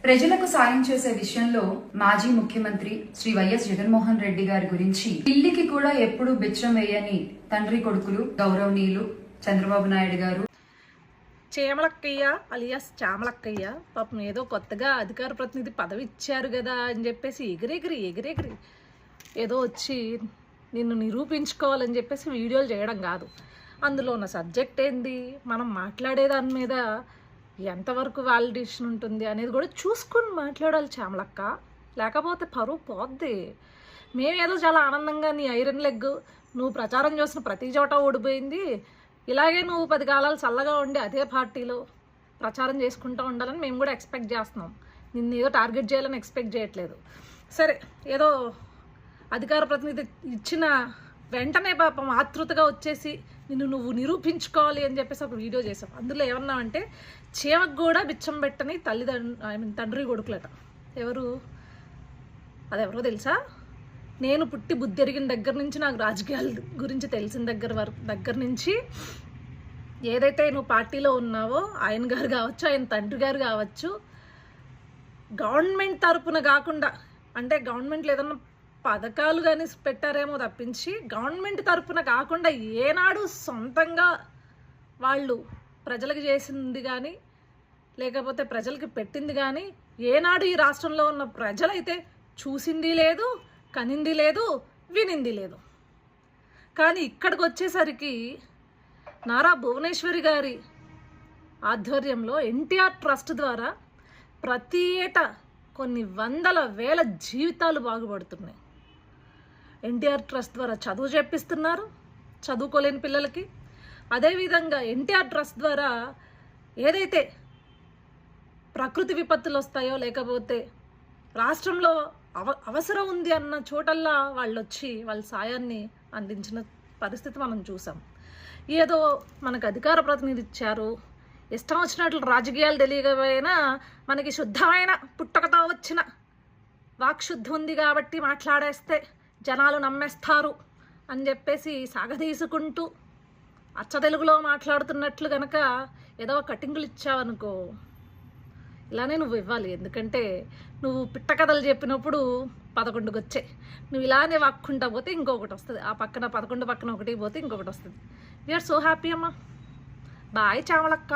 ప్రజలకు సాయం చేసే విషయంలో మాజీ ముఖ్యమంత్రి శ్రీ వైఎస్ జగన్మోహన్ రెడ్డి గారి గురించి పిల్లికి కూడా ఎప్పుడూ బిచ్చం వేయని తండ్రి కొడుకులు గౌరవనీయులు చంద్రబాబు నాయుడు గారు. చేమలక్కయ్య అలియాస్ చామలక్కయ్య పాపం ఏదో కొత్తగా అధికార ప్రతినిధి పదవి ఇచ్చారు కదా అని చెప్పేసి ఎగిరెగిరి ఏదో వచ్చి నిన్ను నిరూపించుకోవాలని చెప్పేసి వీడియోలు చేయడం కాదు. అందులో ఉన్న సబ్జెక్ట్ ఏంది, మనం మాట్లాడే దాని మీద ఎంతవరకు వాలిడేషన్ ఉంటుంది అనేది కూడా చూసుకుని మాట్లాడాలి చామలక్క, లేకపోతే పరువు పోద్ది. మేమేదో చాలా ఆనందంగా నీ ఐరన్ లెగ్ నువ్వు ప్రచారం చేసిన ప్రతి చోట ఓడిపోయింది, ఇలాగే నువ్వు 10 కాలాలు చల్లగా ఉండి అదే పార్టీలో ప్రచారం చేసుకుంటూ ఉండాలని మేము కూడా ఎక్స్పెక్ట్ చేస్తున్నాం. నిన్ను ఏదో టార్గెట్ చేయాలని ఎక్స్పెక్ట్ చేయట్లేదు. సరే, ఏదో అధికార ప్రతినిధి ఇచ్చిన వెంటనే పాపం ఆతృతగా వచ్చేసి నువ్వు నిరూపించుకోవాలి అని చెప్పేసి ఒక వీడియో చేసాం. అందులో ఏమన్నామంటే చీమకు కూడా బిచ్చం పెట్టని తండ్రి కొడుకులట. అదెవరో తెలుసా? నేను పుట్టి బుద్ధి ఎరిగిన దగ్గర నుంచి, నాకు రాజకీయాల గురించి తెలిసిన దగ్గర నుంచి ఏదైతే నువ్వు పార్టీలో ఉన్నావో ఆయన గారు కావచ్చు, ఆయన తండ్రి గారు కావచ్చు, గవర్నమెంట్ తరపున కాకుండా, అంటే గవర్నమెంట్లో ఏదన్నా పథకాలు కానీ పెట్టారేమో తప్పించి గవర్నమెంట్ తరపున కాకుండా ఏనాడు సొంతంగా వాళ్ళు ప్రజలకు చేసింది కానీ లేకపోతే ప్రజలకి పెట్టింది కానీ ఏనాడు ఈ రాష్ట్రంలో ఉన్న ప్రజలైతే చూసింది లేదు, కనింది లేదు, వినింది లేదు. కానీ ఇక్కడికి వచ్చేసరికి నారా భువనేశ్వరి గారి ఆధ్వర్యంలో ఎన్టీఆర్ ట్రస్ట్ ద్వారా ప్రతి ఏటా కొన్ని వందల వేల జీవితాలు బాగుపడుతున్నాయి. ఎన్టీఆర్ ట్రస్ట్ ద్వారా చదువు చెప్పిస్తున్నారు చదువుకోలేని పిల్లలకి. అదేవిధంగా ఎన్టీఆర్ ట్రస్ట్ ద్వారా ఏదైతే ప్రకృతి విపత్తులు వస్తాయో లేకపోతే రాష్ట్రంలో అవసరం ఉంది అన్న చోటల్లా వాళ్ళు వచ్చి వాళ్ళ సాయాన్ని అందించిన పరిస్థితి మనం చూసాం. ఏదో మనకు అధికార ప్రతినిధి ఇచ్చారు, ఇష్టం వచ్చినట్లు రాజకీయాలు తెలియకపోయినా మనకి శుద్ధమైన పుట్టకతో వచ్చిన వాక్శుద్ధి ఉంది కాబట్టి మాట్లాడేస్తే జనాలు నమ్మేస్తారు అని చెప్పేసి సాగదీసుకుంటూ అచ్చ తెలుగులో మాట్లాడుతున్నట్లు కనుక ఏదో కటింగులు ఇచ్చావనుకో, ఇలానే నువ్వు ఇవ్వాలి. ఎందుకంటే నువ్వు పిట్ట కథలు చెప్పినప్పుడు 11కి వచ్చాయి, నువ్వు ఇలానే వాక్కుంటా పోతే ఇంకొకటి వస్తుంది, ఆ పక్కన 11 పక్కన ఒకటి పోతే ఇంకొకటి వస్తుంది. వీఆర్ సో హ్యాపీ అమ్మా. బాయ్ చామలక్క.